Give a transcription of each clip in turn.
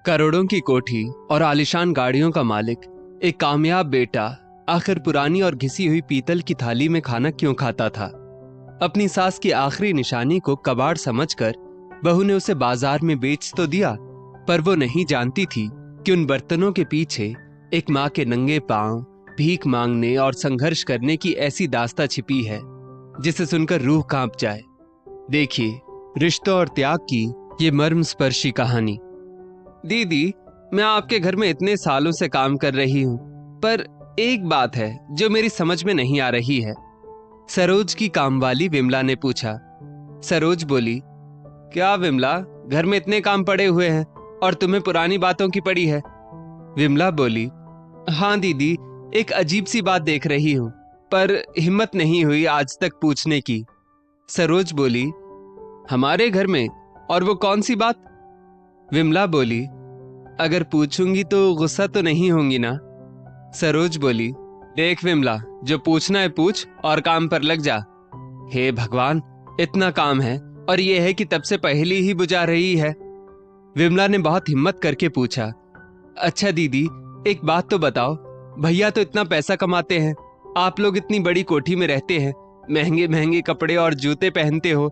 करोड़ों की कोठी और आलीशान गाड़ियों का मालिक एक कामयाब बेटा आखिर पुरानी और घिसी हुई पीतल की थाली में खाना क्यों खाता था। अपनी सास की आखिरी निशानी को कबाड़ समझकर बहू ने उसे बाजार में बेच तो दिया, पर वो नहीं जानती थी कि उन बर्तनों के पीछे एक माँ के नंगे पांव, भीख मांगने और संघर्ष करने की ऐसी दास्तां छिपी है जिसे सुनकर रूह कांप जाए। देखिए रिश्तों और त्याग की ये मर्मस्पर्शी कहानी। दीदी, मैं आपके घर में इतने सालों से काम कर रही हूँ, पर एक बात है जो मेरी समझ में नहीं आ रही है, सरोज की कामवाली विमला ने पूछा। सरोज बोली, क्या विमला, घर में इतने काम पड़े हुए हैं और तुम्हें पुरानी बातों की पड़ी है? विमला बोली, हाँ दीदी, एक अजीब सी बात देख रही हूँ, पर हिम्मत नहीं हुई आज तक पूछने की। सरोज बोली, हमारे घर में? और वो कौन सी बात? विमला बोली, अगर पूछूंगी तो गुस्सा तो नहीं होंगी ना? सरोज बोली, देख विमला, जो पूछना है पूछ और काम पर लग जा। हे भगवान, इतना काम है और ये है कि तब से पहले ही बुझा रही है। विमला ने बहुत हिम्मत करके पूछा, अच्छा दीदी, एक बात तो बताओ, भैया तो इतना पैसा कमाते हैं, आप लोग इतनी बड़ी कोठी में रहते हैं, महंगे महंगे कपड़े और जूते पहनते हो,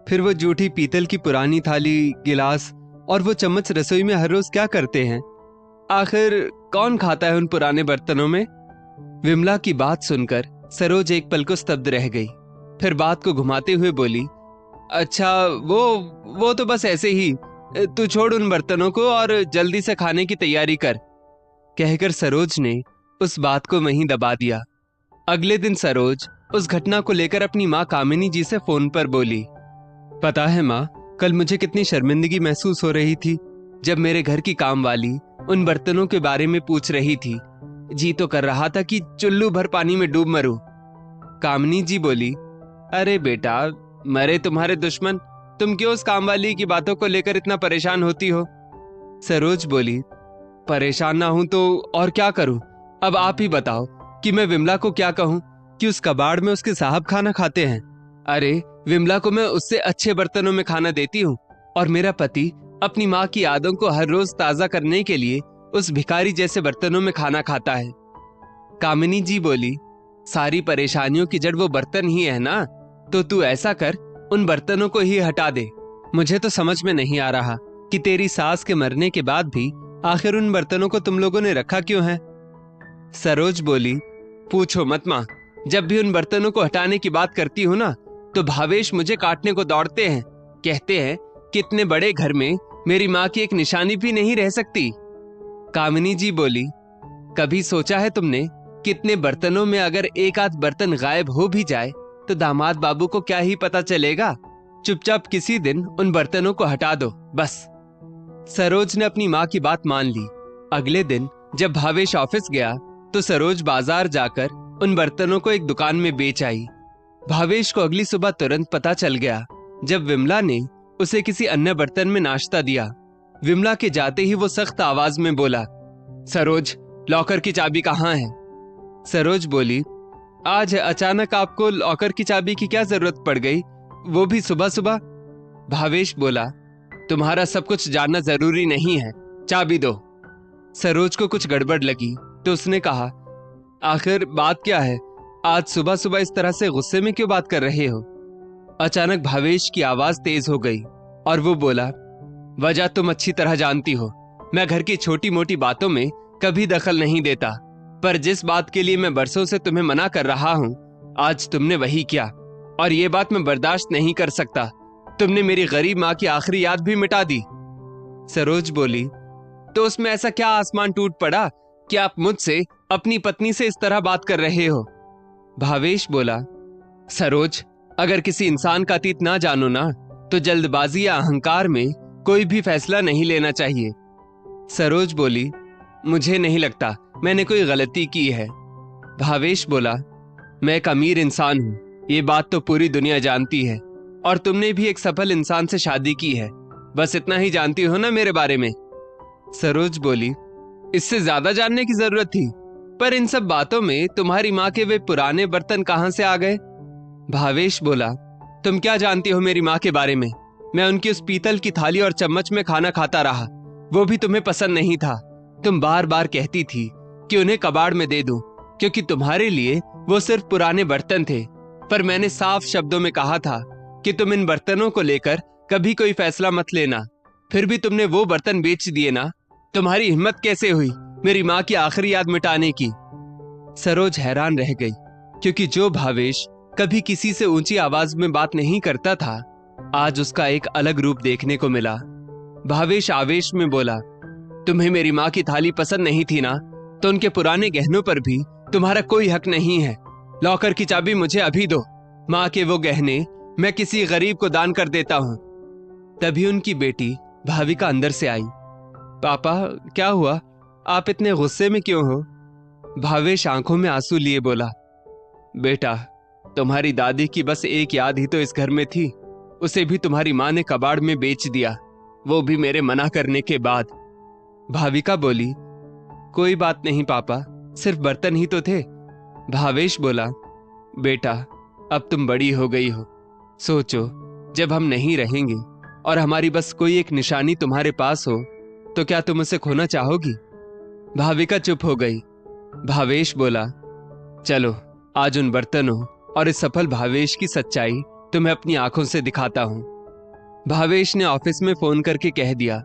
फिर वो जूठी पीतल की पुरानी थाली, गिलास और वो चम्मच रसोई में हर रोज क्या करते हैं? आखिर कौन खाता है उन पुराने बर्तनों में? विमला की बात सुनकर सरोज एक पल को स्तब्ध रह गई, फिर बात को घुमाते हुए बोली, अच्छा वो तो बस ऐसे ही, तू छोड़ उन बर्तनों को और जल्दी से खाने की तैयारी कर। कहकर सरोज ने उस बात को वहीं दबा दिया। अगले दिन सरोज उस घटना को लेकर अपनी माँ कामिनी जी से फोन पर बोली, पता है माँ, कल मुझे कितनी शर्मिंदगी महसूस हो रही थी जब मेरे घर की कामवाली उन बर्तनों के बारे में पूछ रही थी। जी तो कर रहा था कि चुल्लू भर पानी में डूब मरूं। कामिनी जी बोली, अरे बेटा, मरे तुम्हारे दुश्मन, तुम क्यों उस कामवाली की बातों को लेकर इतना परेशान होती हो? सरोज बोली, परेशान ना हूं तो और क्या करूं? अब आप ही बताओ कि मैं विमला को क्या कहूं कि उस कबाड़ में उसके साहब खाना खाते हैं। अरे विमला को मैं उससे अच्छे बर्तनों में खाना देती हूँ और मेरा पति अपनी माँ की यादों को हर रोज ताजा करने के लिए उस भिखारी जैसे बर्तनों में खाना खाता है। कामिनी जी बोली, सारी परेशानियों की जड़ वो बर्तन ही है ना, तो तू ऐसा कर, उन बर्तनों को ही हटा दे। मुझे तो समझ में नहीं आ रहा कि तेरी सास के मरने के बाद भी आखिर उन बर्तनों को तुम लोगों ने रखा क्यों है? सरोज बोली, पूछो मत माँ, जब भी उन बर्तनों को हटाने की बात करती हूँ ना, तो भावेश मुझे काटने को दौड़ते हैं, कहते हैं कि इतने बड़े घर में मेरी माँ की एक निशानी भी नहीं रह सकती। कामिनी जी बोली, कभी सोचा है तुमने कि इतने बर्तनों में अगर एक आध बर्तन गायब हो भी जाए तो दामाद बाबू को क्या ही पता चलेगा? चुपचाप किसी दिन उन बर्तनों को हटा दो बस। सरोज ने अपनी माँ की बात मान ली। अगले दिन जब भावेश ऑफिस गया तो सरोज बाजार जाकर उन बर्तनों को एक दुकान में बेच आई। भावेश को अगली सुबह तुरंत पता चल गया जब विमला ने उसे किसी अन्य बर्तन में नाश्ता दिया। विमला के जाते ही वो सख्त आवाज में बोला, सरोज, लॉकर की चाबी कहाँ है? सरोज बोली, आज अचानक आपको लॉकर की चाबी की क्या जरूरत पड़ गई, वो भी सुबह सुबह? भावेश बोला, तुम्हारा सब कुछ जानना जरूरी नहीं है, चाबी दो। सरोज को कुछ गड़बड़ लगी तो उसने कहा, आखिर बात क्या है? आज सुबह सुबह इस तरह से गुस्से में क्यों बात कर रहे हो? अचानक भावेश की आवाज तेज हो गई और वो बोला, वजह तुम अच्छी तरह जानती हो, मैं घर की छोटी मोटी बातों में कभी दखल नहीं देता, पर जिस बात के लिए मैं बरसों से तुम्हें मना कर रहा हूं, आज तुमने वही किया और ये बात मैं बर्दाश्त नहीं कर सकता। तुमने मेरी गरीब माँ की आखिरी याद भी मिटा दी। सरोज बोली, तो उसमें ऐसा क्या आसमान टूट पड़ा कि आप मुझसे, अपनी पत्नी से इस तरह बात कर रहे हो? भावेश बोला, सरोज, अगर किसी इंसान का अतीत ना जानो ना, तो जल्दबाजी या अहंकार में कोई भी फैसला नहीं लेना चाहिए। सरोज बोली, मुझे नहीं लगता मैंने कोई गलती की है। भावेश बोला, मैं एक अमीर इंसान हूं, ये बात तो पूरी दुनिया जानती है, और तुमने भी एक सफल इंसान से शादी की है, बस इतना ही जानती हो ना मेरे बारे में। सरोज बोली, इससे ज्यादा जानने की जरूरत थी, पर इन सब बातों में तुम्हारी माँ के वे पुराने बर्तन कहां से आ गए? भावेश बोला, तुम क्या जानती हो मेरी माँ के बारे में? मैं उनकी उस पीतल की थाली और चम्मच में खाना खाता रहा, वो भी तुम्हें पसंद नहीं था। तुम बार बार कहती थी कि उन्हें कबाड़ में दे दूं, क्योंकि तुम्हारे लिए वो सिर्फ पुराने बर्तन थे। पर मैंने साफ शब्दों में कहा था कि तुम इन बर्तनों को लेकर कभी कोई फैसला मत लेना। फिर भी तुमने वो बर्तन बेच दिए ना। तुम्हारी हिम्मत कैसे हुई मेरी माँ की आखिरी याद मिटाने की? सरोज हैरान रह गई, क्योंकि जो भावेश कभी किसी से ऊंची आवाज में बात नहीं करता था, आज उसका एक अलग रूप देखने को मिला। भावेश आवेश में बोला, तुम्हें मेरी माँ की थाली पसंद नहीं थी ना, तो उनके पुराने गहनों पर भी तुम्हारा कोई हक नहीं है। लॉकर की चाबी मुझे अभी दो। माँ के वो गहने मैं किसी गरीब को दान कर देता हूँ। तभी उनकी बेटी भाविका अंदर से आई। पापा, क्या हुआ? आप इतने गुस्से में क्यों हो? भावेश आंखों में आंसू लिए बोला, बेटा, तुम्हारी दादी की बस एक याद ही तो इस घर में थी। उसे भी तुम्हारी माँ ने कबाड़ में बेच दिया, वो भी मेरे मना करने के बाद। भाविका बोली, कोई बात नहीं पापा, सिर्फ बर्तन ही तो थे। भावेश बोला, बेटा, अब तुम बड़ी हो गई हो। सोचो, जब हम नहीं रहेंगे और हमारी बस कोई एक निशानी तुम्हारे पास हो, तो क्या तुम उसे खोना चाहोगी? भाविका चुप हो गई। भावेश बोला, चलो आज उन बर्तनों और इस सफल भावेश की सच्चाई तुम्हें अपनी आंखों से दिखाता हूं। भावेश ने ऑफिस में फोन करके कह दिया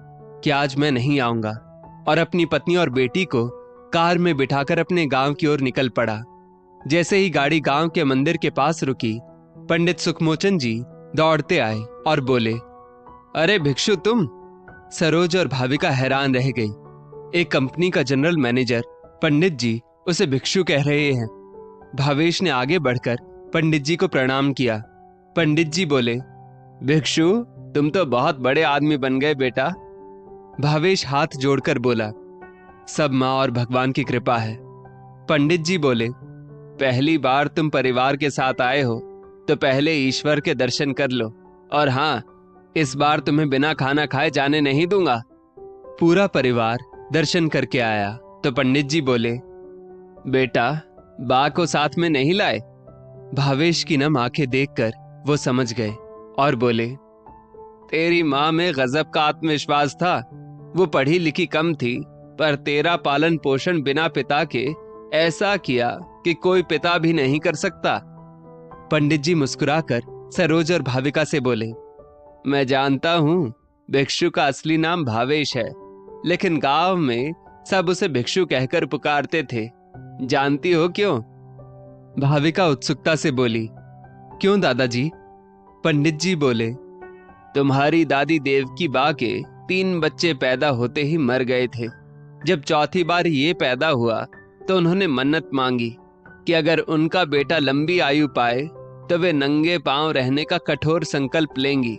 कि आज मैं नहीं आऊंगा, और अपनी पत्नी और बेटी को कार में बिठाकर अपने गांव की ओर निकल पड़ा। जैसे ही गाड़ी गांव के मंदिर के पास रुकी, पंडित सुखमोचन जी दौड़ते आए और बोले, अरे भिक्षु तुम? सरोज और भाविका हैरान रह गई। एक कंपनी का जनरल मैनेजर पंडित जी उसे भिक्षु कह रहे हैं। भावेश ने आगे बढ़कर पंडित जी को प्रणाम किया। पंडित जी बोले, भिक्षु, तुम तो बहुत बड़े आदमी बन गए बेटा। भावेश हाथ जोड़कर बोला, सब माँ और भगवान की कृपा है। पंडित जी बोले, पहली बार तुम परिवार के साथ आए हो तो पहले ईश्वर के दर्शन कर लो, और हाँ, इस बार तुम्हें बिना खाना खाए जाने नहीं दूंगा। पूरा परिवार दर्शन करके आया तो पंडित जी बोले, बेटा, बा को साथ में नहीं लाए? भावेश की नम आंखें देखकर वो समझ गए और बोले, तेरी माँ में गजब का आत्मविश्वास था। वो पढ़ी लिखी कम थी, पर तेरा पालन पोषण बिना पिता के ऐसा किया कि कोई पिता भी नहीं कर सकता। पंडित जी मुस्कुराकर सरोज और भाविका से बोले, मैं जानता हूं भिक्षु का असली नाम भावेश है, लेकिन गांव में सब उसे भिक्षु कहकर पुकारते थे। जानती हो क्यों? भाविका उत्सुकता से बोली, क्यों दादाजी? पंडित जी बोले, तुम्हारी दादी देवकी बा के 3 बच्चे पैदा होते ही मर गए थे। जब चौथी बार ये पैदा हुआ तो उन्होंने मन्नत मांगी कि अगर उनका बेटा लंबी आयु पाए तो वे नंगे पांव रहने का कठोर संकल्प लेंगी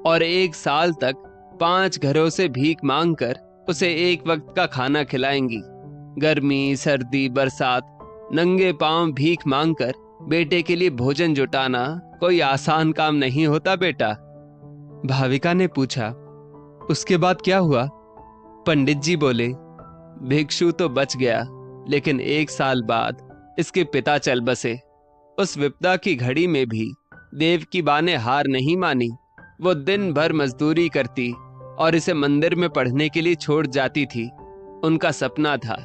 और 1 साल तक 5 घरों से भीख मांगकर उसे एक वक्त का खाना खिलाएंगी। गर्मी, सर्दी, बरसात, नंगे पांव भीख मांगकर बेटे के लिए भोजन जुटाना कोई आसान काम नहीं होता बेटा। भाविका ने पूछा, उसके बाद क्या हुआ? पंडित जी बोले, भिक्षु तो बच गया, लेकिन 1 साल बाद इसके पिता चल बसे। उस विपदा की घड़ी में भी देवकी बा ने हार नहीं मानी। वो दिन भर मजदूरी करती और इसे मंदिर में पढ़ने के लिए छोड़ जाती थी। उनका सपना था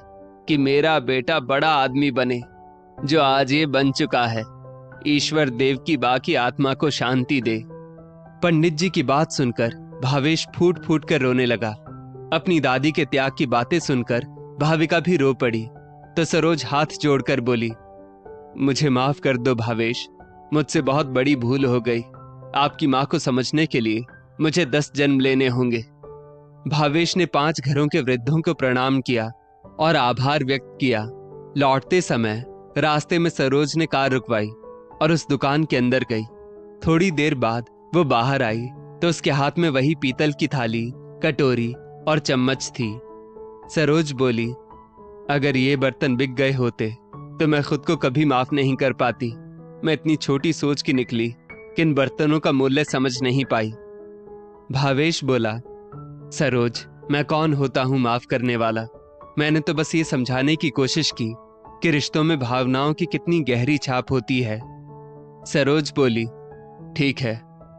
कि मेरा बेटा बड़ा आदमी बने, जो आज ये बन चुका है। ईश्वर देवकी बा की आत्मा को शांति दे। पंडित जी की बात सुनकर भावेश फूट फूट कर रोने लगा। अपनी दादी के त्याग की बातें सुनकर भाविका भी रो पड़ी तो सरोज हाथ जोड़कर बोली, मुझे माफ कर दो भावेश, मुझसे बहुत बड़ी भूल हो गई। आपकी माँ को समझने के लिए मुझे 10 जन्म लेने होंगे। भावेश ने 5 घरों के वृद्धों को प्रणाम किया और आभार व्यक्त किया। लौटते समय रास्ते में सरोज ने कार रुकवाई और उस दुकान के अंदर गई। थोड़ी देर बाद वो बाहर आई तो उसके हाथ में वही पीतल की थाली, कटोरी और चम्मच थी। सरोज बोली, अगर ये बर्तन बिक गए होते तो मैं खुद को कभी माफ नहीं कर पाती। मैं इतनी छोटी सोच की निकली कि इन बर्तनों का मूल्य समझ नहीं पाई। भावेश बोला, सरोज, मैं कौन होता हूं माफ करने वाला? मैंने तो बस ये समझाने की कोशिश की कि रिश्तों में भावनाओं की कितनी गहरी छाप होती है। सरोज बोली, ठीक है,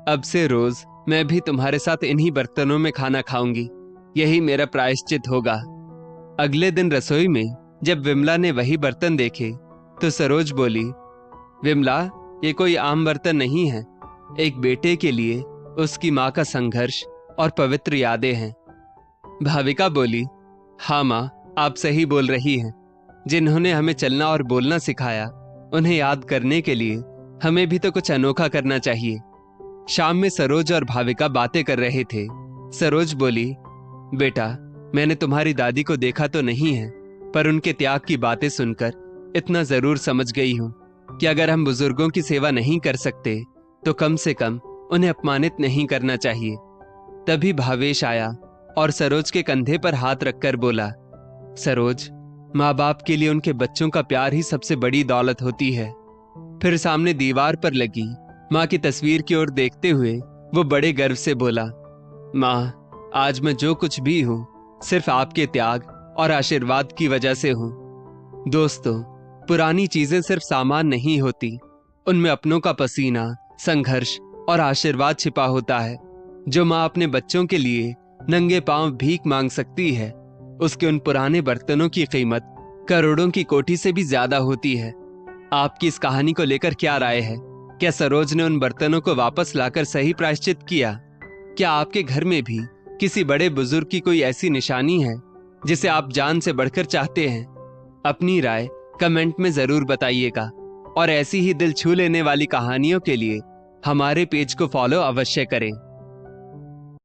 अब से रोज मैं भी तुम्हारे साथ इन्हीं बर्तनों में खाना खाऊंगी। यही मेरा प्रायश्चित होगा। अगले दिन रसोई में जब विमला ने वही बर्तन देखे तो सरोज बोली, विमला, ये कोई आम बर्तन नहीं है। एक बेटे के लिए उसकी माँ का संघर्ष और पवित्र यादें हैं। भाविका बोली, हाँ माँ, आप सही बोल रही हैं। जिन्होंने हमें चलना और बोलना सिखाया, उन्हें याद करने के लिए हमें भी तो कुछ अनोखा करना चाहिए। शाम में सरोज और भाविका बातें कर रहे थे। सरोज बोली, बेटा, मैंने तुम्हारी दादी को देखा तो नहीं है, पर उनके त्याग की बातें सुनकर इतना जरूर समझ गई हूं कि अगर हम बुजुर्गों की सेवा नहीं कर सकते तो कम से कम उन्हें अपमानित नहीं करना चाहिए। तभी भावेश आया और सरोज के कंधे पर हाथ रखकर बोला, सरोज, माँ बाप के लिए उनके बच्चों का प्यार ही सबसे बड़ी दौलत होती है। फिर सामने दीवार पर लगी माँ की तस्वीर की ओर देखते हुए वो बड़े गर्व से बोला, माँ, आज मैं जो कुछ भी हूं सिर्फ आपके त्याग और आशीर्वाद की वजह से हूं। दोस्तों, पुरानी चीजें सिर्फ सामान नहीं होती, उनमें अपनों का पसीना, संघर्ष और आशीर्वाद छिपा होता है। जो माँ अपने बच्चों के लिए नंगे पांव भीख मांग सकती है, उसके उन पुराने बर्तनों की कीमत करोड़ों की कोठी से भी ज्यादा होती है। आपकी इस कहानी को लेकर क्या राय है? क्या सरोज ने उन बर्तनों को वापस लाकर सही प्रायश्चित किया? क्या आपके घर में भी किसी बड़े बुजुर्ग की कोई ऐसी निशानी है जिसे आप जान से बढ़कर चाहते हैं? अपनी राय कमेंट में जरूर बताइएगा और ऐसी ही दिल छू लेने वाली कहानियों के लिए हमारे पेज को फॉलो अवश्य करें।